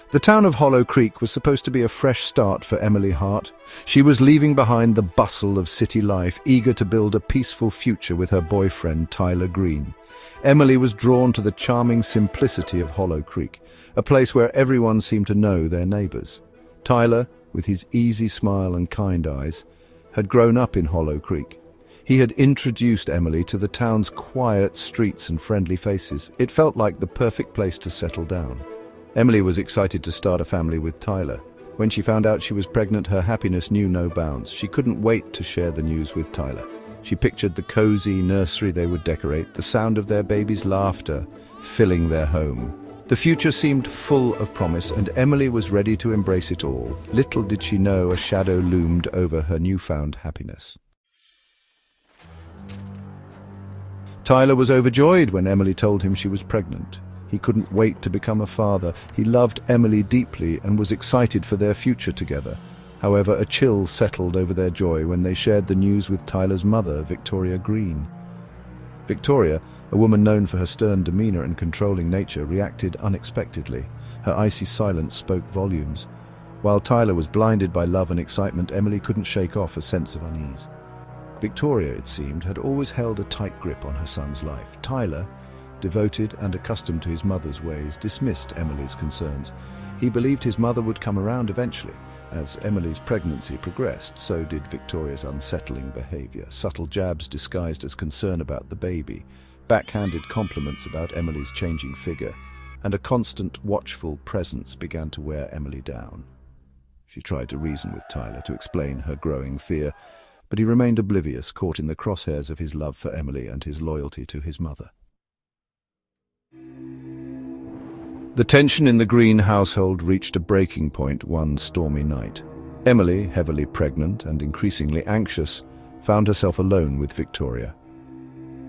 The town of Hollow Creek was supposed to be a fresh start for Emily Hart. She was leaving behind the bustle of city life, eager to build a peaceful future with her boyfriend, Tyler Greene. Emily was drawn to the charming simplicity of Hollow Creek, a place where everyone seemed to know their neighbors. Tyler, with his easy smile and kind eyes, had grown up in Hollow Creek. He had introduced Emily to the town's quiet streets and friendly faces. It felt like the perfect place to settle down. Emily was excited to start a family with Tyler. When she found out she was pregnant, her happiness knew no bounds. She couldn't wait to share the news with Tyler. She pictured the cozy nursery they would decorate, the sound of their baby's laughter filling their home. The future seemed full of promise, and Emily was ready to embrace it all. Little did she know a shadow loomed over her newfound happiness. Tyler was overjoyed when Emily told him she was pregnant. He couldn't wait to become a father. He loved Emily deeply and was excited for their future together. However, a chill settled over their joy when they shared the news with Tyler's mother, Victoria Greene. Victoria, a woman known for her stern demeanor and controlling nature, reacted unexpectedly. Her icy silence spoke volumes. While Tyler was blinded by love and excitement, Emily couldn't shake off a sense of unease. Victoria, it seemed, had always held a tight grip on her son's life. Tyler, devoted and accustomed to his mother's ways, dismissed Emily's concerns. He believed his mother would come around eventually. As Emily's pregnancy progressed, so did Victoria's unsettling behavior. Subtle jabs disguised as concern about the baby, backhanded compliments about Emily's changing figure, and a constant, watchful presence began to wear Emily down. She tried to reason with Tyler to explain her growing fear, but he remained oblivious, caught in the crosshairs of his love for Emily and his loyalty to his mother. The tension in the Greene household reached a breaking point one stormy night. Emily, heavily pregnant and increasingly anxious, found herself alone with Victoria.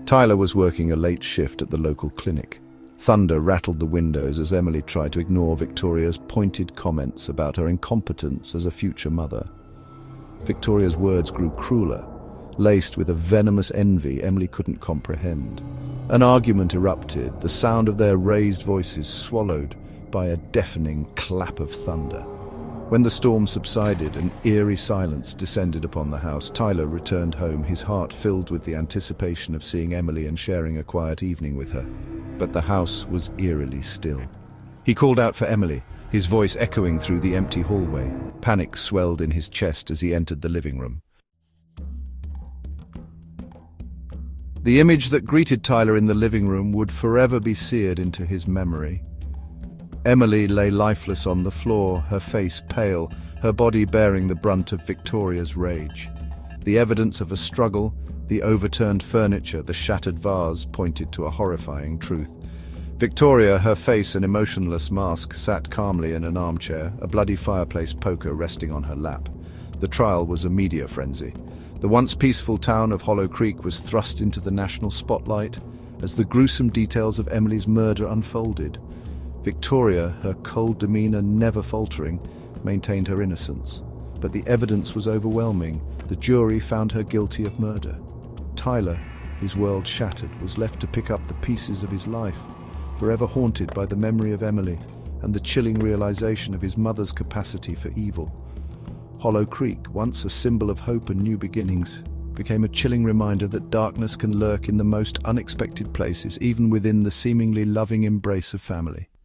Tyler was working a late shift at the local clinic. Thunder rattled the windows as Emily tried to ignore Victoria's pointed comments about her incompetence as a future mother. Victoria's words grew crueler, laced with a venomous envy Emily couldn't comprehend. An argument erupted, the sound of their raised voices swallowed by a deafening clap of thunder. When the storm subsided, an eerie silence descended upon the house. Tyler returned home, his heart filled with the anticipation of seeing Emily and sharing a quiet evening with her. But the house was eerily still. He called out for Emily, his voice echoing through the empty hallway. Panic swelled in his chest as he entered the living room. The image that greeted Tyler in the living room would forever be seared into his memory. Emily lay lifeless on the floor, her face pale, her body bearing the brunt of Victoria's rage. The evidence of a struggle, the overturned furniture, the shattered vase pointed to a horrifying truth. Victoria, her face an emotionless mask, sat calmly in an armchair, a bloody fireplace poker resting on her lap. The trial was a media frenzy. The once peaceful town of Hollow Creek was thrust into the national spotlight as the gruesome details of Emily's murder unfolded. Victoria, her cold demeanor never faltering, maintained her innocence. But the evidence was overwhelming. The jury found her guilty of murder. Tyler, his world shattered, was left to pick up the pieces of his life, forever haunted by the memory of Emily and the chilling realization of his mother's capacity for evil. Hollow Creek, once a symbol of hope and new beginnings, became a chilling reminder that darkness can lurk in the most unexpected places, even within the seemingly loving embrace of family.